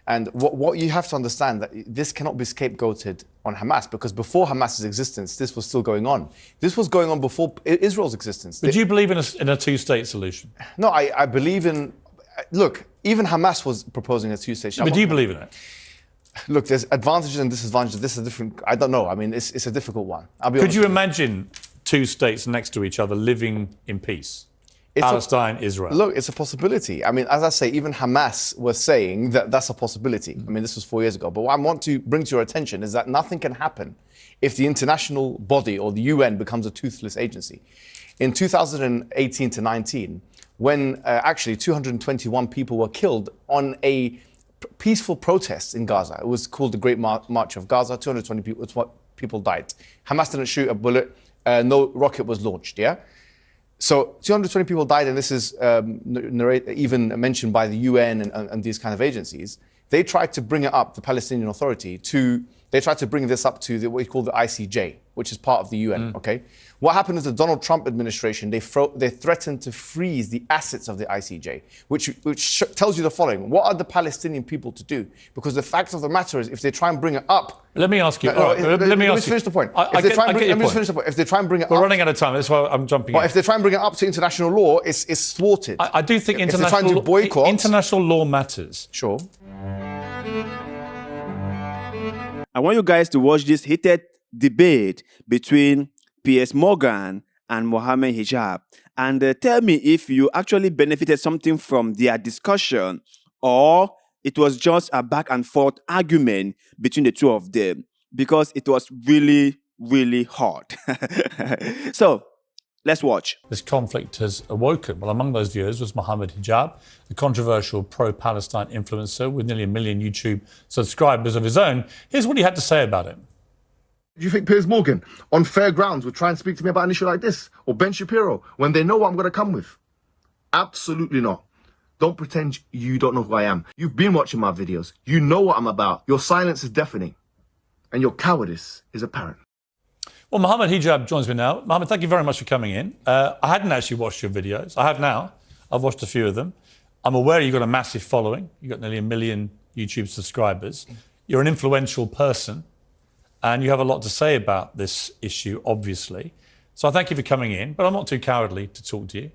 And what you have to understand, that this cannot be scapegoated on Hamas, because before Hamas's existence, this was still going on. This was going on before Israel's existence. But do you believe in a two-state solution? No, I believe in... Look, even Hamas was proposing a two-state solution. But do you believe in it? Look, there's advantages and disadvantages. This is a different... I don't know. I mean, it's a difficult one. Could you imagine two states next to each other living in peace? Palestine, Israel. Look, it's a possibility. I mean, as I say, even Hamas was saying that that's a possibility. I mean, this was 4 years ago. But what I want to bring to your attention is that nothing can happen if the international body or the UN becomes a toothless agency. In 2018 to 19, when actually 221 people were killed on a peaceful protest in Gaza. It was called the Great March of Gaza. 220 people died. Hamas didn't shoot a bullet. No rocket was launched, yeah? So 220 people died, and this is even mentioned by the UN and these kind of agencies. They tried to bring it up, the Palestinian Authority, they tried to bring this up to what we call the ICJ, which is part of the UN, okay? What happened is the Donald Trump administration, they threatened to freeze the assets of the ICJ, which tells you the following. What are the Palestinian people to do? Because the fact of the matter is, if they try and bring it up... Let me ask you... let me finish the point. Let me just finish the point. If they try and bring it up... We're running out of time, that's why I'm jumping in. But if they try and bring it up to international law, it's thwarted. I do think international law matters. Sure. I want you guys to watch this heated debate between Piers and Mohammed Hijab, and tell me if you actually benefited something from their discussion, or it was just a back and forth argument between the two of them, because it was really, really hot. So, let's watch. This conflict has awoken. Well, among those viewers was Mohammed Hijab, the controversial pro-Palestine influencer with nearly 1 million YouTube subscribers of his own. Here's what he had to say about it. Do you think Piers Morgan, on fair grounds, would try and speak to me about an issue like this? Or Ben Shapiro, when they know what I'm going to come with? Absolutely not. Don't pretend you don't know who I am. You've been watching my videos. You know what I'm about. Your silence is deafening. And your cowardice is apparent. Well, Mohammed Hijab joins me now. Mohammed, thank you very much for coming in. I hadn't actually watched your videos. I have now. I've watched a few of them. I'm aware you've got a massive following. You've got nearly 1 million YouTube subscribers. You're an influential person. And you have a lot to say about this issue, obviously. So I thank you for coming in, but I'm not too cowardly to talk to you.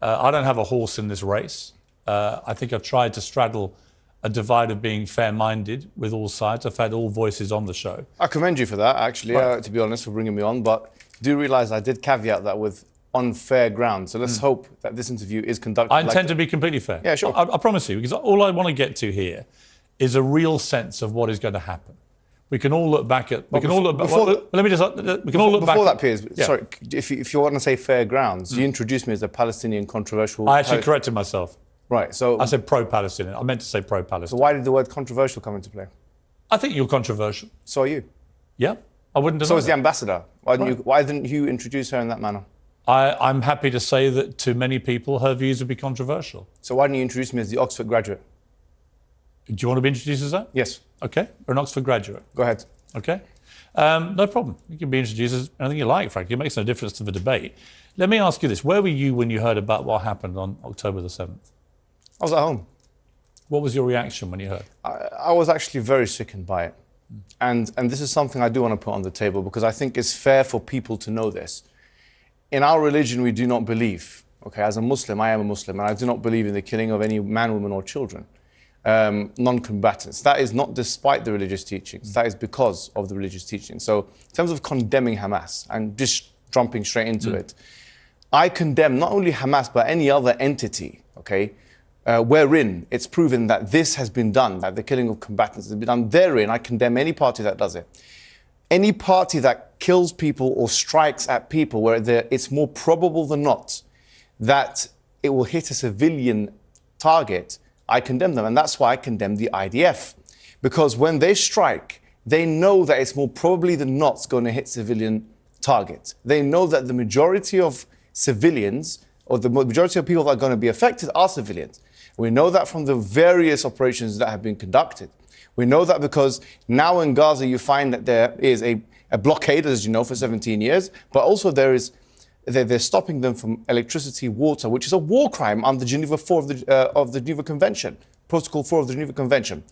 I don't have a horse in this race. I think I've tried to straddle a divide of being fair-minded with all sides. I've had all voices on the show. I commend you for that, actually, to be honest, for bringing me on. But do realise I did caveat that with on fair ground. So let's hope that this interview is conducted. I intend to be completely fair. Yeah, sure. I promise you, because all I want to get to here is a real sense of what is going to happen. We can all look back at... Before that, Piers, yeah. Sorry, if you want to say fair grounds, you introduced me as a Palestinian controversial... I actually corrected myself. Right, so... I said pro-Palestinian. I meant to say pro-Palestinian. So why did the word controversial come into play? I think you're controversial. So are you. Yeah, I wouldn't deny So is that. the ambassador. Why didn't you introduce her in that manner? I'm happy to say that to many people, her views would be controversial. So why didn't you introduce me as the Oxford graduate? Do you want to be introduced as that? Yes. OK, or an Oxford graduate. Go ahead. OK. No problem. You can be introduced as anything you like, frankly. It makes no difference to the debate. Let me ask you this. Where were you when you heard about what happened on October the 7th? I was at home. What was your reaction when you heard? I was actually very sickened by it. And this is something I do want to put on the table, because I think it's fair for people to know this. In our religion, we do not believe, okay, as a Muslim, I am a Muslim, and I do not believe in the killing of any man, woman, or children. Non-combatants. That is not despite the religious teachings. That is because of the religious teachings. So in terms of condemning Hamas, and just jumping straight into it, I condemn not only Hamas, but any other entity, okay, wherein it's proven that this has been done, that the killing of combatants has been done. Therein, I condemn any party that does it. Any party that kills people or strikes at people where it's more probable than not that it will hit a civilian target, I condemn them. And that's why I condemn the IDF. Because when they strike, they know that it's more probably than not going to hit civilian targets. They know that the majority of civilians, or the majority of people that are going to be affected, are civilians. We know that from the various operations that have been conducted. We know that because now in Gaza you find that there is a blockade, as you know, for 17 years, but also they're stopping them from electricity, water, which is a war crime under Geneva 4 of the Geneva Convention, Protocol 4 of the Geneva Convention.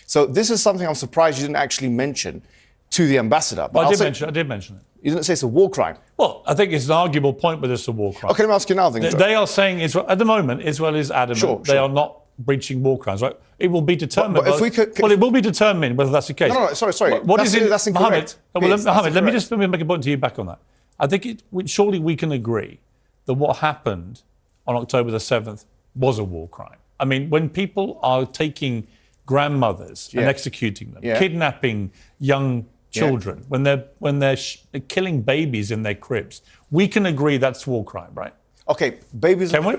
So this is something I'm surprised you didn't actually mention to the ambassador. But I did mention it. You didn't say it's a war crime. Well, I think it's an arguable point whether it's a war crime. Okay, let me ask you now. They are saying Israel, at the moment, Israel is adamant they are not breaching war crimes, right? It will be determined. But if we could, well, it will be determined whether that's the case. No, sorry. What is it? That's incorrect. Mohammed, let me make a point to you back on that. I think surely we can agree that what happened on October the 7th was a war crime. I mean, when people are taking grandmothers and executing them, kidnapping young children, when they're killing babies in their cribs, we can agree that's war crime, right? Okay, babies. Can we?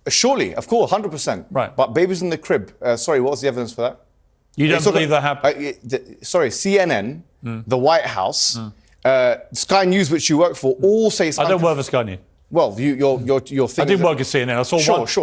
Surely, of course, 100%. Right. But babies in the crib. Sorry, what was the evidence for that? You don't believe that happened? CNN, the White House, Sky News, which you work for, all say something. I don't work for Sky News. Well, your thing. I did work at CNN.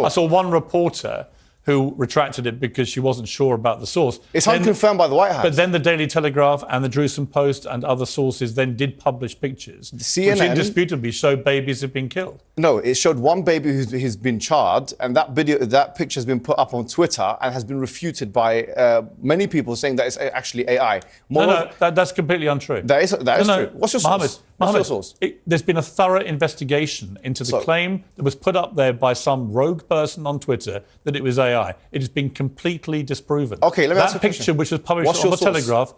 I saw one reporter who retracted it because she wasn't sure about the source. It's unconfirmed by the White House. But then the Daily Telegraph and the Jerusalem Post and other sources then did publish pictures, which indisputably show babies have been killed. No, it showed one baby who's been charred, and that picture has been put up on Twitter and has been refuted by many people saying that it's actually AI. That's completely untrue. That is true. What's your source? What's your source? There's been a thorough investigation into the claim that was put up there by some rogue person on Twitter that it was AI. It has been completely disproven. Okay, let me ask you a question. That picture, which was published on the Telegraph,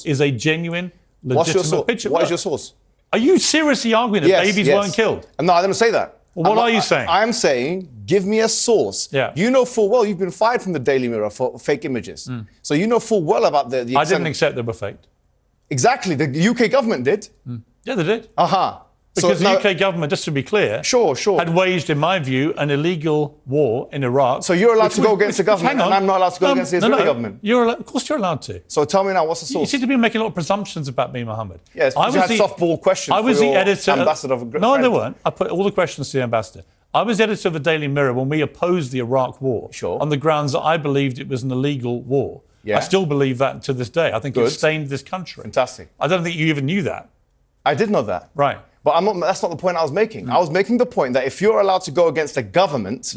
is a genuine, legitimate picture. What is your source? Are you seriously arguing that babies weren't killed? No, I didn't say that. Well, what are you saying? I'm saying, give me a source. Yeah. You know full well you've been fired from the Daily Mirror for fake images. So you know full well about the I didn't accept they were faked. Exactly. The UK government did. Yeah, they did. Because the UK government, just to be clear, had waged, in my view, an illegal war in Iraq. So you're allowed to go against the government, and I'm not allowed to go against the Israeli government? Of course you're allowed to. So tell me now, what's the source? You seem to be making a lot of presumptions about me, Mohammed. Yes, because you had softball questions for your ambassador. No, they weren't. I put all the questions to the ambassador. I was editor of the Daily Mirror when we opposed the Iraq war on the grounds that I believed it was an illegal war. Yeah. I still believe that to this day. I think it stained this country. Fantastic. I don't think you even knew that. I did know that. Right. But that's not the point I was making. I was making the point that if you're allowed to go against a government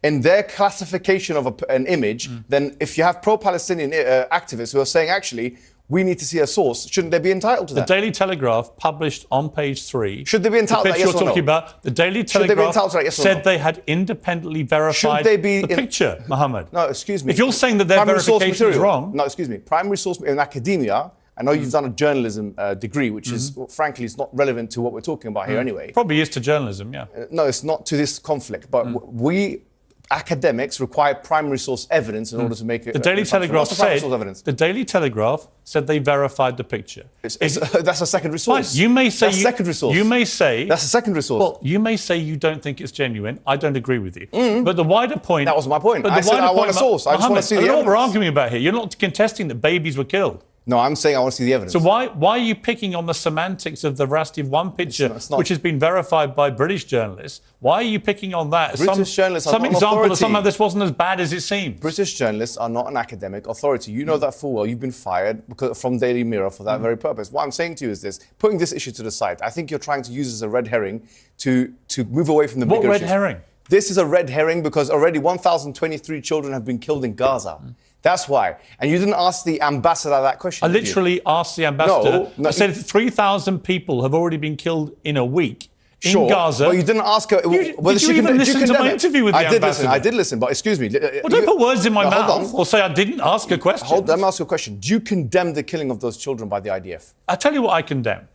in their classification of an image, then if you have pro-Palestinian activists who are saying, actually, we need to see a source, shouldn't they be entitled to that? The Daily Telegraph published on page 3. Should they be entitled to that, yes or no? You're talking about, the Daily Telegraph said they had independently verified the picture, Mohammed. No, excuse me. If you're saying that their verification is wrong... No, excuse me. Primary source in academia... I know you've done a journalism degree, which is, frankly, it's not relevant to what we're talking about here anyway. Probably is to journalism, yeah. No, it's not to this conflict. But we academics require primary source evidence in order to make it. The Daily Telegraph said. The Daily Telegraph said they verified the picture. That's a secondary source. Fine. You may say that's a secondary source. You may say that's a secondary source. Well, you may say you don't think it's genuine. I don't agree with you. But the wider point. That was my point. I said I want a source. I just want to see the evidence. What we're arguing about here. You're not contesting that babies were killed. No, I'm saying I want to see the evidence. So why are you picking on the semantics of the veracity of one picture, which has been verified by British journalists? Why are you picking on that? British journalists are not an authority. Some example of somehow this wasn't as bad as it seems. British journalists are not an academic authority. You know that full well. You've been fired from Daily Mirror for that very purpose. What I'm saying to you is this, putting this issue to the side, I think you're trying to use this as a red herring to move away from the bigger issues. What red herring? This is a red herring because already 1,023 children have been killed in Gaza. That's why. And you didn't ask the ambassador that question. I literally asked the ambassador. No, I said 3,000 people have already been killed in a week in Gaza. Well, you didn't ask her whether she even listen to my interview with the ambassador. I did listen, but excuse me. Well, don't put words in my mouth or say I didn't ask a question. Let me ask you a question. Do you condemn the killing of those children by the IDF? I tell you what I condemn.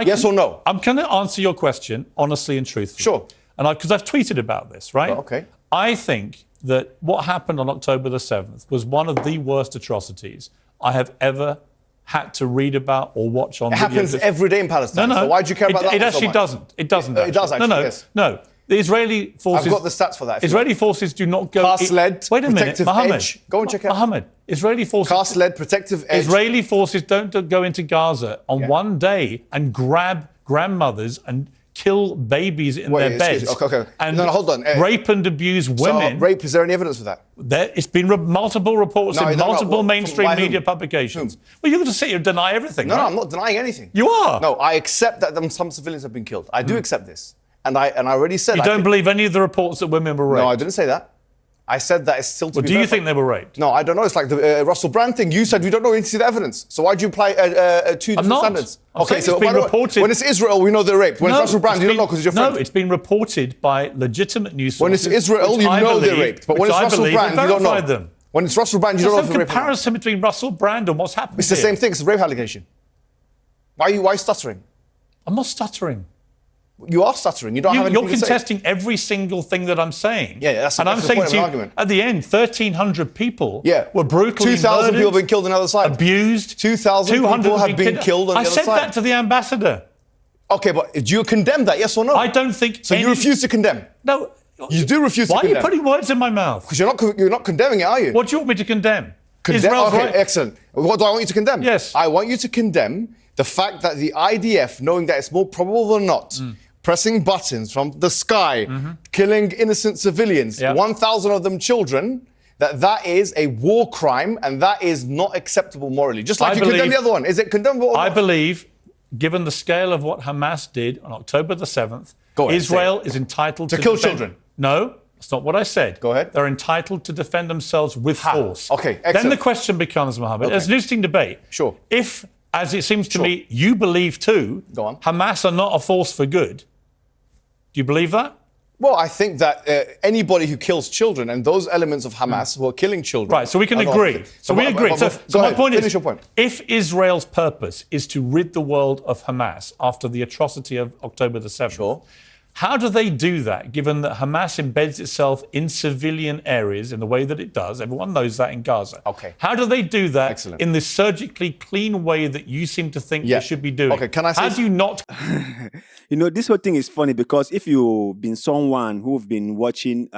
Yes or no? I'm going to answer your question honestly and truthfully. Sure. And because I've tweeted about this, right? Oh, okay. I think that what happened on October the 7th was one of the worst atrocities I have ever had to read about or watch on video. It happens every day in Palestine. No. So why do you care about that? It actually doesn't. It doesn't. It does actually. Yes. No. The Israeli forces. I've got the stats for that. Israeli forces do not go. Cast-led. Wait a minute, Mohammed. Edge. Go and check it out. Mohammed. Israeli forces. Cast-led, protective edge. Israeli forces don't go into Gaza on one day and grab grandmothers and kill babies in their beds. Okay. And hold on. Rape and abuse women. So, rape, is there any evidence for that? It's been multiple reports in multiple mainstream media publications. Well, you're going to sit here and deny everything, right? No, I'm not denying anything. You are. No, I accept that some civilians have been killed. I do accept this. And I already said... You don't believe any of the reports that women were raped? No, I didn't say that. I said that it's still to Well, be do you verified. think they were raped? No, I don't know. It's like the Russell Brand thing. You said we don't know. We need to see the evidence. So why do you apply two different standards? I'm saying it's been reported. When it's Israel, we know they're raped. When it's Russell Brand, you don't know because it's your friend. No, it's been reported by legitimate news sources. When it's Israel, you know they're raped. But when it's Russell Brand, you don't know. Them. When it's Russell Brand, you don't know if they're There's raped. no comparison between Russell Brand and what's happened. It's the same thing. It's a rape allegation. Why are you stuttering? I'm not stuttering. You are stuttering. You don't have anything You're to say. contesting every single thing that I'm saying. Yeah, that's and I'm the saying point to of you, an argument. at the end, 1,300 people were brutally 2,000 murdered, people have been killed on the other side. abused. 2,000 people have been killed on the other side. I said that to the ambassador. Okay, but do you condemn that, yes or no? I don't think so. You refuse to condemn? No. You do refuse to condemn? Why are you putting words in my mouth? Because you're not condemning it, are you? What do you want me to condemn? Israel's right. Excellent. What do I want you to condemn? Yes. I want you to condemn the fact that the IDF, knowing that it's more probable than not, pressing buttons from the sky, killing innocent civilians, 1,000 of them children, that is a war crime and that is not acceptable morally. Just like you condemn the other one. Is it condemnable or not? I believe, given the scale of what Hamas did on October the 7th, Israel is entitled to kill children. No, that's not what I said. Go ahead. They're entitled to defend themselves with force. Okay, excellent. Then the question becomes, Mohammed, it's an interesting debate. Sure. If, as it seems to me, you believe too, Hamas are not a force for good, do you believe that? Well, I think that anybody who kills children and those elements of Hamas who are killing children... Right, so we can agree. So we agree. So my point is, your point. If Israel's purpose is to rid the world of Hamas after the atrocity of October the 7th, how do they do that, given that Hamas embeds itself in civilian areas in the way that it does? Everyone knows that in Gaza. Okay. How do they do that in the surgically clean way that you seem to think they should be doing? Okay, can I say... How do you not... You know, this whole thing is funny because if you've been someone who've been watching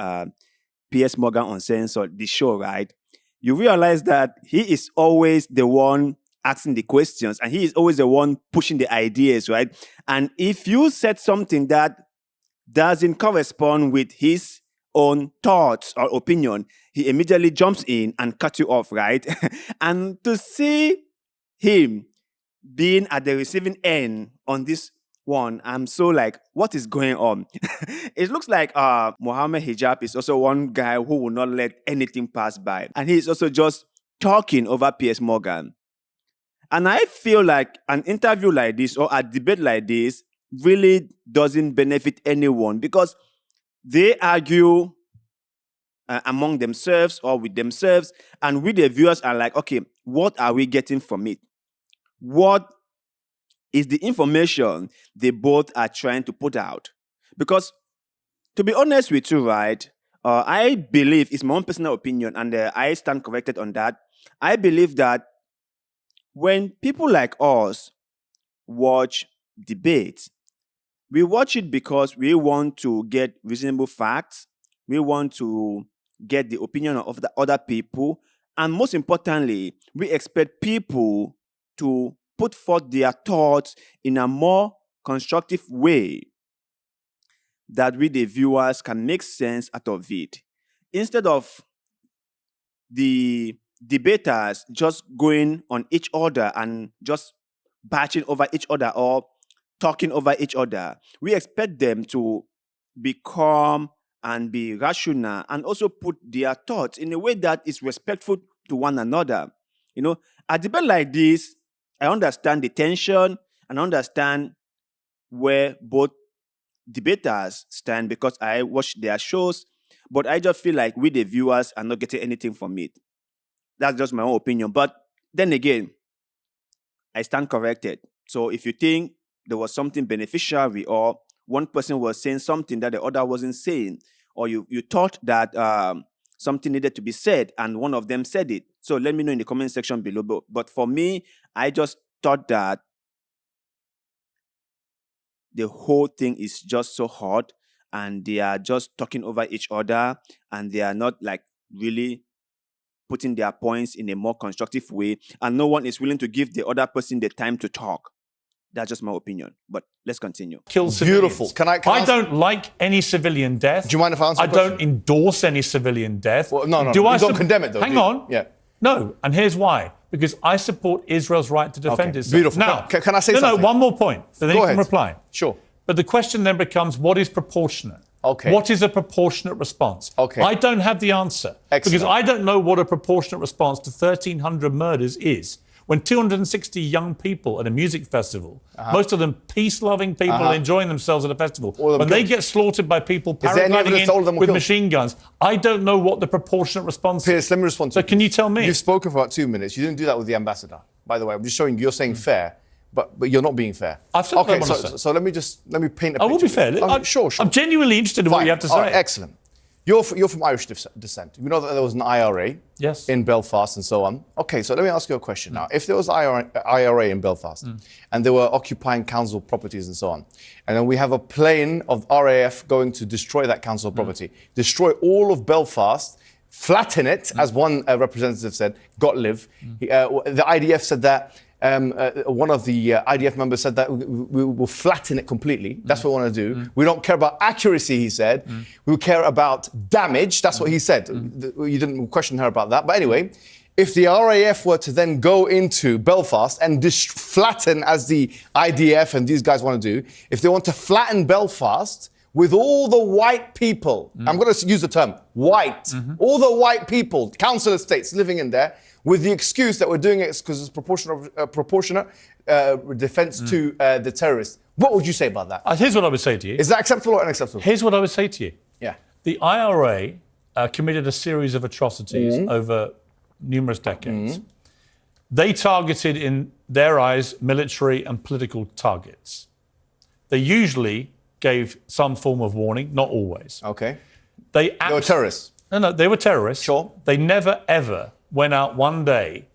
Piers Morgan Uncensored, the show, right, you realize that he is always the one asking the questions and he is always the one pushing the ideas, right? And if you said something that doesn't correspond with his own thoughts or opinion, he immediately jumps in and cuts you off, right? And to see him being at the receiving end on this one, I'm so like, what is going on? It looks like Mohammed Hijab is also one guy who will not let anything pass by. And he's also just talking over Piers Morgan. And I feel like an interview like this or a debate like this really doesn't benefit anyone because they argue among themselves or with themselves, and we the viewers are like, okay, what are we getting from it? What is the information they both are trying to put out? Because to be honest with you, right, I believe, it's my own personal opinion and I stand corrected on that. I believe that when people like us watch debates, we watch it because we want to get reasonable facts. We want to get the opinion of the other people. And most importantly, we expect people to put forth their thoughts in a more constructive way that we, the viewers, can make sense out of it. Instead of the debaters just going on each other and just batching over each other or talking over each other, we expect them to be calm and be rational and also put their thoughts in a way that is respectful to one another. You know, a debate like this, I understand the tension and understand where both debaters stand because I watch their shows, but I just feel like we, the viewers, are not getting anything from it. That's just my own opinion. But then again, I stand corrected. So if you think there was something beneficial or one person was saying something that the other wasn't saying, or you thought that something needed to be said and one of them said it, so let me know in the comment section below. But for me, I just thought that the whole thing is just so hot and they are just talking over each other and they are not like really putting their points in a more constructive way and no one is willing to give the other person the time to talk. That's just my opinion. But let's continue. Kill civilians. Beautiful. I don't like any civilian death. Do you mind if I answer the question? I don't endorse any civilian death. Well, no. You don't condemn it, though. Hang on. Yeah. No, and here's why. Because I support Israel's right to defend itself. Beautiful. Now, can I say something? No, one more point. So then you can reply. Sure. But the question then becomes, what is proportionate? Okay. What is a proportionate response? Okay. I don't have the answer. Excellent. Because I don't know what a proportionate response to 1,300 murders is. When 260 young people at a music festival, most of them peace-loving people enjoying themselves at a festival, when they get slaughtered by people paragliding in with machine guns, I don't know what the proportionate response is. Piers, let me respond to you. So can you tell me? You've spoken for about 2 minutes. You didn't do that with the ambassador. By the way, I'm just showing you're saying fair, but you're not being fair. I've said okay, what I want to say. So let me paint a picture. I will be fair. Sure. I'm genuinely interested in what you have to say. All right, excellent. You're from Irish descent. You know that there was an IRA in Belfast and so on. Okay, so let me ask you a question now. If there was IRA in Belfast and they were occupying council properties and so on, and then we have a plane of RAF going to destroy that council property, destroy all of Belfast, flatten it, as one representative said, Gottlieb. The IDF said that. One of the IDF members said that we will flatten it completely. That's what we want to do. We don't care about accuracy, he said. We care about damage. That's what he said. You didn't question her about that. But anyway, if the RAF were to then go into Belfast and flatten, as the IDF and these guys want to do, if they want to flatten Belfast with all the white people, I'm going to use the term white, all the white people, council estates living in there, with the excuse that we're doing it because it's proportionate defense to the terrorists. What would you say about that? Here's what I would say to you. Is that acceptable or unacceptable? Here's what I would say to you. Yeah. The IRA committed a series of atrocities over numerous decades. They targeted, in their eyes, military and political targets. They usually gave some form of warning, not always. Okay. They were terrorists. No, they were terrorists. Sure. They never, ever went out one day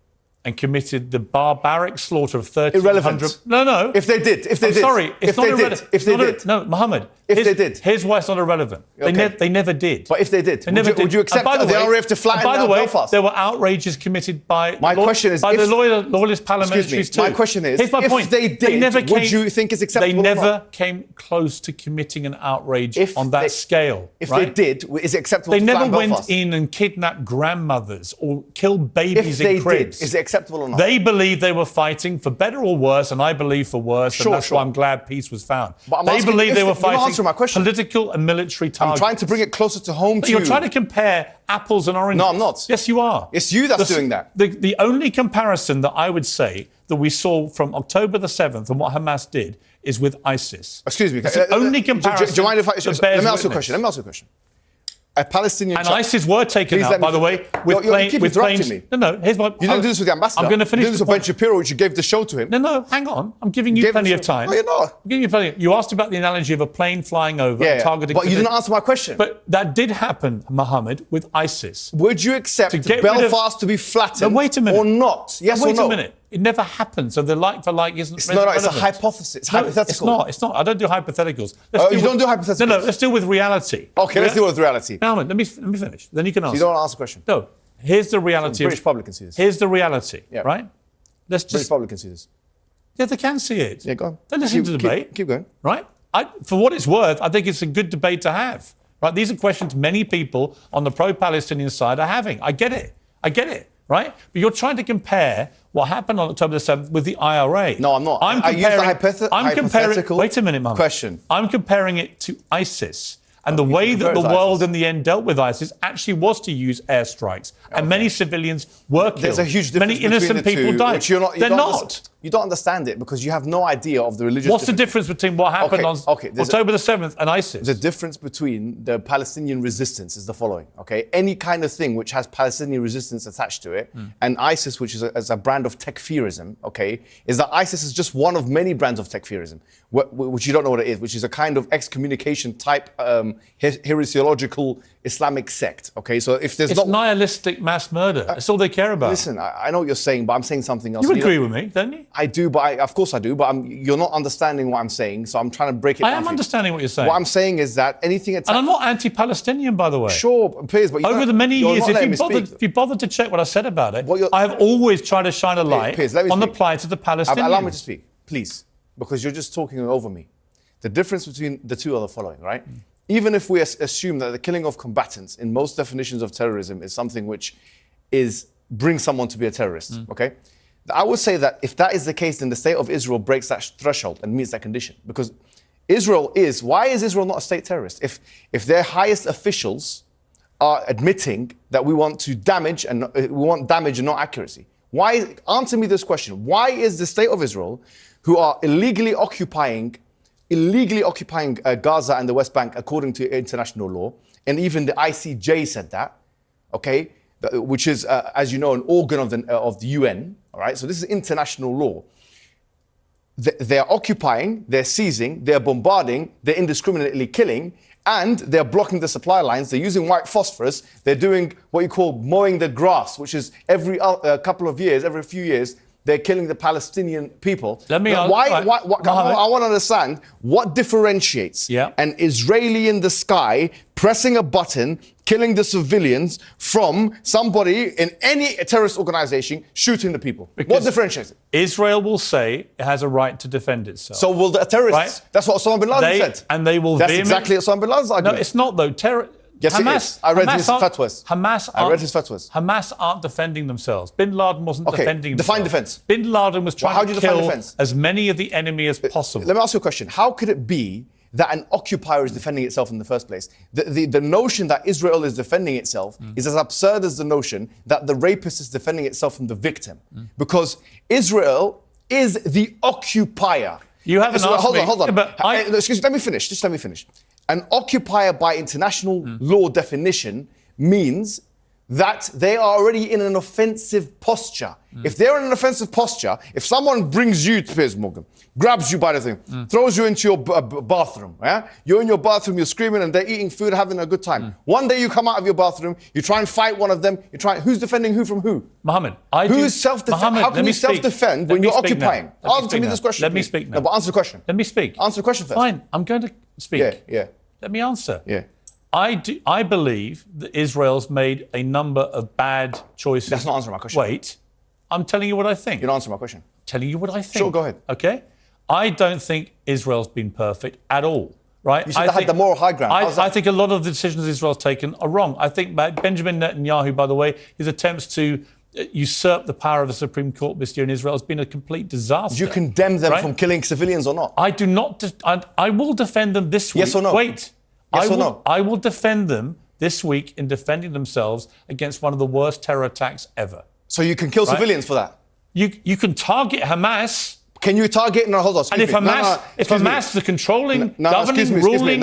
and committed the barbaric slaughter of 1,300... Irrelevant. No. If they did. Sorry, it's not irrelevant. If they did. No, Mohammed. They did. Here's why it's not irrelevant. Okay. They never did. But if they did, would you accept the RAF to flatten Belfast? There were outrages committed by the loyalist parliamentarians too. My question is, here's my point. If they did, would you think it's acceptable? They never came close to committing an outrage on that scale. If they did, is it acceptable to flatten Belfast? They never went in and kidnapped grandmothers or killed babies in cribs. If they did, is it acceptable or not? They believed they were fighting for better or worse, and I believe for worse, and that's why I'm glad peace was found. They believed they were fighting political and military targets. I'm trying to bring it closer to home to you. You're trying to compare apples and oranges. No, I'm not. Yes, you are. It's you that's doing that. The only comparison that I would say that we saw from October the 7th and what Hamas did is with ISIS. Excuse me. It's the only comparison. Do you mind if I... Let me ask you a question. A Palestinian... And ISIS were taken out, by the way, with planes... Me. No, here's my... You didn't do this with the ambassador. I'm going to finish. You did this with Ben Shapiro, which you gave the show to him. No, hang on. I'm giving you plenty of time. No, you're not. I'm giving you plenty. You asked about the analogy of a plane flying over and targeting... But you didn't answer my question. But that did happen, Mohammed, with ISIS. Would you accept Belfast to be flattened or not? Yes or no? Wait a minute. It never happened, so the like for like isn't relevant. It's a hypothesis. It's hypothetical. It's not. I don't do hypotheticals. You don't do hypotheticals? No, let's deal with reality. Okay, let's deal with reality. Now, let me finish. Then you can answer. So you don't answer the question? No. Here's the reality. The British public can see this. Here's the reality, right? British public can see this. Yeah, they can see it. Yeah, go on. They listen to the debate. Keep going. Right? For what it's worth, I think it's a good debate to have. Right? These are questions many people on the pro-Palestinian side are having. I get it. Right? But you're trying to compare what happened on October the 7th with the IRA. No, I'm not. I used a hypothetical wait a minute, Mohammed. question. I'm comparing it to ISIS. And the way that the world in the end dealt with ISIS actually was to use airstrikes. And many civilians were killed. There's a huge difference many innocent people died. They're not. You don't understand it because you have no idea of the religious... What's the difference between what happened on October the 7th and ISIS? The difference between the Palestinian resistance is the following, okay? Any kind of thing which has Palestinian resistance attached to it, and ISIS, which is a brand of tekfirism, okay, is that ISIS is just one of many brands of tekfirism, which you don't know what it is, which is a kind of excommunication type heresiological Islamic sect, okay? So if there's It's nihilistic mass murder. That's all they care about. Listen, I know what you're saying, but I'm saying something else. You agree with me, don't you? I do, but of course I do, but you're not understanding what I'm saying, so I'm trying to break it down. I am understanding what you're saying. What I'm saying is that anything... And I'm not anti-Palestinian, by the way. Sure, Piers, but... Over the many years, if you bothered to check what I said about it, I have always tried to shine a light on the plight of the Palestinians. Allow me to speak, please, because you're just talking over me. The difference between the two are the following, right? Even if we assume that the killing of combatants in most definitions of terrorism is something which brings someone to be a terrorist, okay? I would say that if that is the case, then the state of Israel breaks that threshold and meets that condition. Because Why is Israel not a state terrorist? If their highest officials are admitting that we want to damage and we want damage and not accuracy. Answer me this question. Why is the state of Israel, who are illegally occupying Gaza and the West Bank according to international law, and even the ICJ said that, okay, which is, as you know, an organ of the UN, all right? So this is international law. They're occupying, they're seizing, they're bombarding, they're indiscriminately killing, and they're blocking the supply lines. They're using white phosphorus. They're doing what you call mowing the grass, which is every couple of years, every few years, they're killing the Palestinian people. Let me I want to understand what differentiates an Israeli in the sky pressing a button, killing the civilians, from somebody in any terrorist organization shooting the people. Because what differentiates it? Israel will say it has a right to defend itself. So will the terrorists? Right? That's what Osama bin Laden said. And they will. That's exactly Osama bin Laden's argument. No, it's not though. Yes, Hamas, it is. I read his fatwas. I read his fatwas. Hamas aren't defending themselves. Bin Laden wasn't defending themselves. Define defense. Bin Laden was trying to kill as many of the enemy as possible. Let me ask you a question. How could it be that an occupier is defending itself in the first place? The notion that Israel is defending itself is as absurd as the notion that the rapist is defending itself from the victim. Because Israel is the occupier. You haven't asked me. Hold on. Excuse me, let me finish. Just let me finish. An occupier by international law definition means that they are already in an offensive posture. If they're in an offensive posture, if someone brings you to Piers Morgan, grabs you by the thing, throws you into your bathroom, you're in your bathroom, you're screaming and they're eating food, having a good time. One day you come out of your bathroom, you try and fight one of them, who's defending who from who? Mohammed, how can you self-defend when you're occupying? Answer me this question. Let me speak now. No, but answer the question. Let me speak. Answer the question first. Fine, I'm going to speak. Yeah. Let me answer. Yeah. I believe that Israel's made a number of bad choices. That's not answering my question. Wait, I'm telling you what I think. You're not answering my question. Telling you what I think. Sure, go ahead. Okay? I don't think Israel's been perfect at all, right? You said they had the moral high ground. I think a lot of the decisions Israel's taken are wrong. I think Benjamin Netanyahu, by the way, his attempts to usurp the power of the Supreme Court this year in Israel has been a complete disaster. Do you condemn them from killing civilians or not? I do not. I will defend them this week. Yes or no? Wait. Yes or no? I will defend them this week in defending themselves against one of the worst terror attacks ever. So you can kill civilians for that? You can target Hamas. Can you target? No, hold on. And if Hamas, the controlling, governing, ruling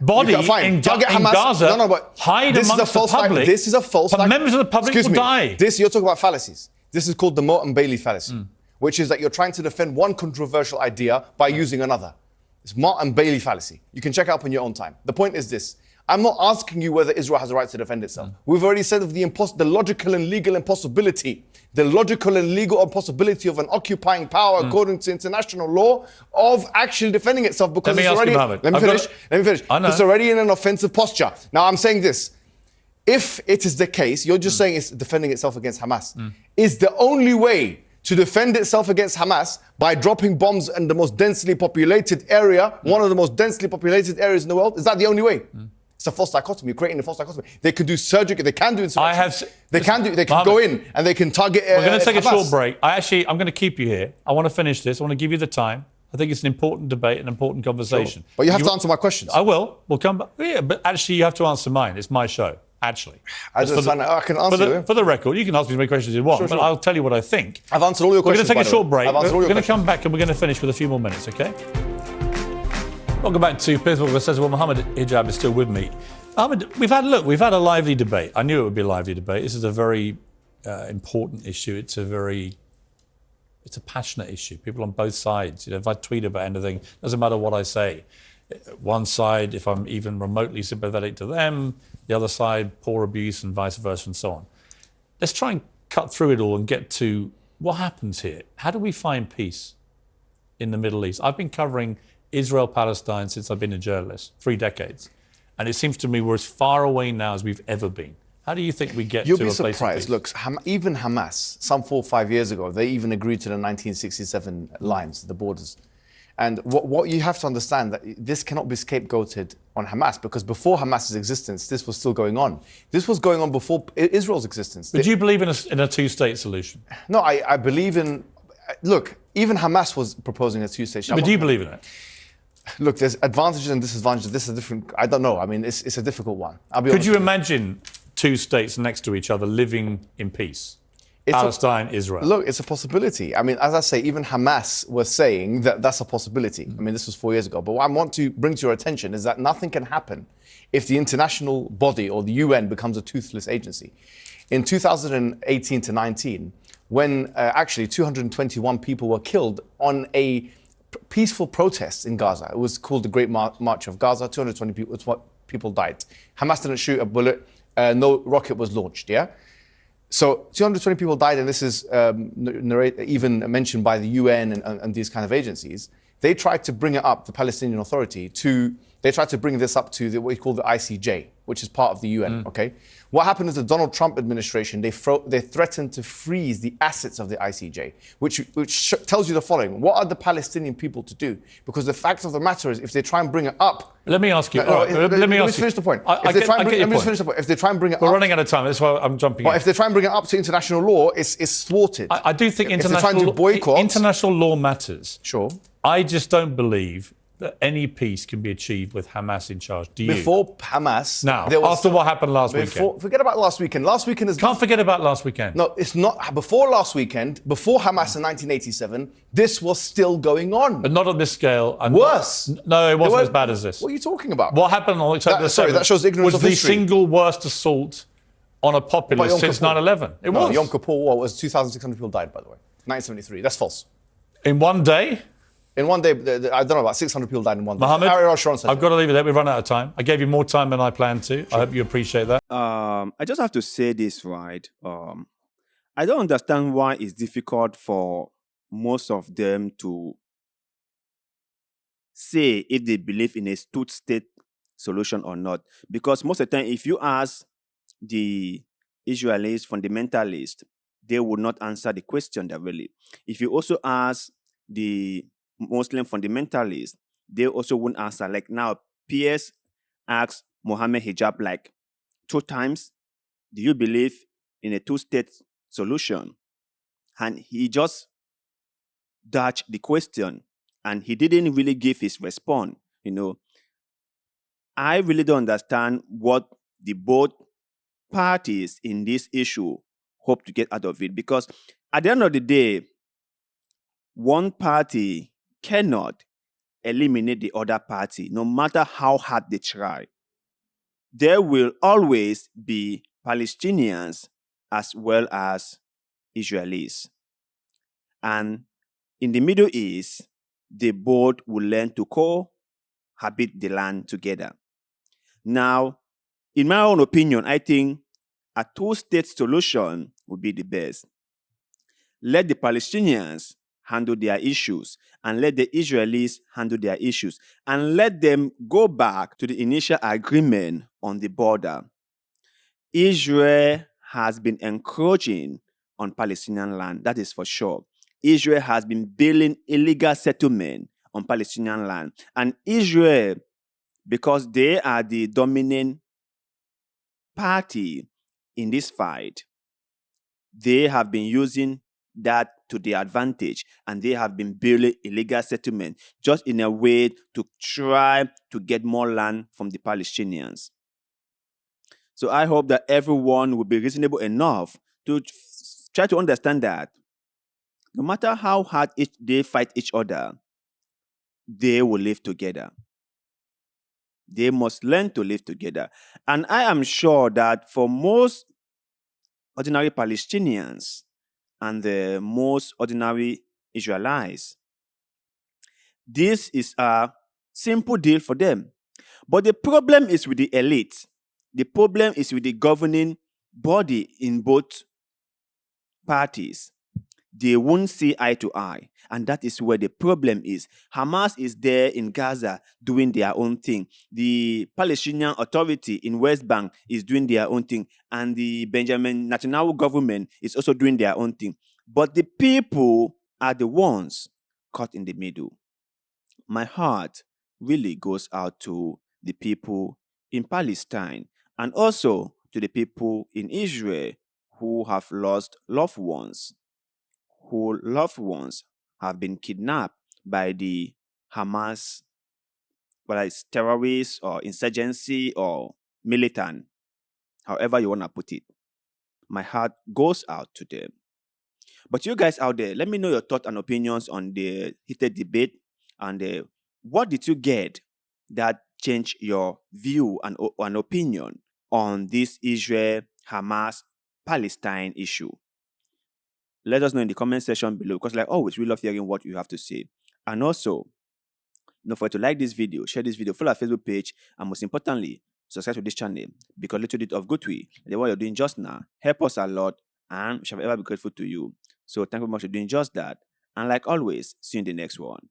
body in Gaza, hide amongst the public, this is a false lie. Members of the public will die. You're talking about fallacies. This is called the Moat and Bailey fallacy, which is that you're trying to defend one controversial idea by using another. It's Moat and Bailey fallacy. You can check it up on your own time. The point is this. I'm not asking you whether Israel has a right to defend itself. We've already said of the logical and legal impossibility. The logical and legal impossibility of an occupying power, according to international law, of actually defending itself because it's already... Let me finish. It's already in an offensive posture. Now, I'm saying this. If it is the case, you're just saying it's defending itself against Hamas. Is the only way to defend itself against Hamas by dropping bombs in the most densely populated area, one of the most densely populated areas in the world? Is that the only way? It's a false dichotomy. You're creating a false dichotomy. They can do surgery. They can do insurrection. They can go in and they can target We're going to take Hamas. A short break. I'm going to keep you here. I want to finish this. I want to give you the time. I think it's an important debate, an important conversation. Sure. But you have to answer my questions. I will. We'll come back. Yeah, but actually you have to answer mine. It's my show, actually. I can answer you. For the record, you can ask me as many questions as you want, but I'll tell you what I think. I've answered all your questions. We're going to take a short break. We're going to come back and we're going to finish with a few more minutes, okay? Welcome back to Piers Morgan Says. Well, Mohammed Hijab is still with me. Mohammed, we've had a lively debate. I knew it would be a lively debate. This is a very important issue. It's a passionate issue. People on both sides. If I tweet about anything, doesn't matter what I say. One side, if I'm even remotely sympathetic to them, the other side, poor abuse and vice versa and so on. Let's try and cut through it all and get to what happens here. How do we find peace in the Middle East? I've been covering Israel-Palestine since I've been a journalist, 3 decades. And it seems to me we're as far away now as we've ever been. How do you think we get to a place of peace? You'll be surprised. Look, even Hamas, some 4 or 5 years ago, they even agreed to the 1967 lines, the borders. And what you have to understand, that this cannot be scapegoated on Hamas, because before Hamas's existence, this was still going on. This was going on before Israel's existence. But do you believe in a two-state solution? No, I believe in... Look, even Hamas was proposing a two-state solution. But do you believe in it? Look, there's advantages and disadvantages. This is a different. I don't know. I mean, it's a difficult one. I'll be Could honest you with imagine two states next to each other living in peace? It's Palestine, Israel. Look, it's a possibility. I mean, as I say, even Hamas was saying that that's a possibility. I mean, this was 4 years ago. But what I want to bring to your attention is that nothing can happen if the international body or the UN becomes a toothless agency. In 2018 to 19, when actually 221 people were killed on a peaceful protest in Gaza. It was called the Great March of Gaza. 220 people died. Hamas didn't shoot a bullet. No rocket was launched, yeah? So 220 people died, and this is even mentioned by the UN and these kind of agencies. They tried to bring it up, the Palestinian Authority, they tried to bring this up to what we call the ICJ, which is part of the UN, okay? What happened is the Donald Trump administration, they threatened to freeze the assets of the ICJ, which tells you the following. What are the Palestinian people to do? Because the fact of the matter is, if they try and bring it up... Let me ask you. Let me finish the point. Let me finish the point. If they try and bring it up... We're running out of time. That's why I'm jumping in. But if they try and bring it up to international law, it's thwarted. I do think international law matters. Sure. I just don't believe that any peace can be achieved with Hamas in charge. Do you? Before Hamas... Now, after what happened last weekend. Forget about last weekend. Last weekend is... Can't forget about last weekend. No, it's not. Before last weekend, before Hamas in 1987, this was still going on. But not on this scale. Worse. No, it wasn't as bad as this. What are you talking about? What happened on October 7th sorry, that shows ignorance was of the history. single worst assault on a populace since 9/11. It was. Yom Kippur War was 2,600 people died, by the way. 1973. That's false. In one day? In one day, I don't know, about 600 people died in one day. Mohammed, I've got to leave it there. We've run out of time. I gave you more time than I planned to. Sure. I hope you appreciate that. I just have to say this, right? I don't understand why it's difficult for most of them to say if they believe in a two-state solution or not. Because most of the time, if you ask the Israelis fundamentalists, they would not answer the question directly. If you also ask the Muslim fundamentalists, they also won't answer. Like now, Piers asked Mohammed Hijab like 2 times, do you believe in a two-state solution? And he just dodged the question and he didn't really give his response. You know, I really don't understand what the both parties in this issue hope to get out of it, because at the end of the day, one party cannot eliminate the other party, no matter how hard they try. There will always be Palestinians as well as Israelis. And in the Middle East, they both will learn to cohabit the land together. Now, in my own opinion, I think a two-state solution would be the best. Let the Palestinians handle their issues and let the Israelis handle their issues and let them go back to the initial agreement on the border. Israel has been encroaching on Palestinian land, that is for sure. Israel has been building illegal settlement on Palestinian land. And Israel, because they are the dominant party in this fight, they have been using that to their advantage, and they have been building illegal settlement just in a way to try to get more land from the Palestinians. So I hope that everyone will be reasonable enough to try to understand that no matter how hard they fight each other, they will live together. They must learn to live together. And I am sure that for most ordinary Palestinians and the most ordinary Israelites, this is a simple deal for them. But the problem is with the elite. The problem is with the governing body in both parties. They won't see eye to eye. And that is where the problem is. Hamas is there in Gaza doing their own thing. The Palestinian Authority in West Bank is doing their own thing. And the Benjamin Netanyahu government is also doing their own thing. But the people are the ones caught in the middle. My heart really goes out to the people in Palestine and also to the people in Israel who have lost loved ones, whose loved ones have been kidnapped by the Hamas whether it's terrorist or insurgency or militant, however you want to put it. My heart goes out to them. But you guys out there, let me know your thoughts and opinions on the heated debate, and what did you get that changed your view and opinion on this Israel-Hamas-Palestine issue. Let us know in the comment section below, because like always, we love hearing what you have to say. And also, don't forget to like this video, share this video, follow our Facebook page, and most importantly, subscribe to this channel, because little bit of good way, and what you're doing just now, help us a lot, and we shall ever be grateful to you. So thank you very much for doing just that. And like always, see you in the next one.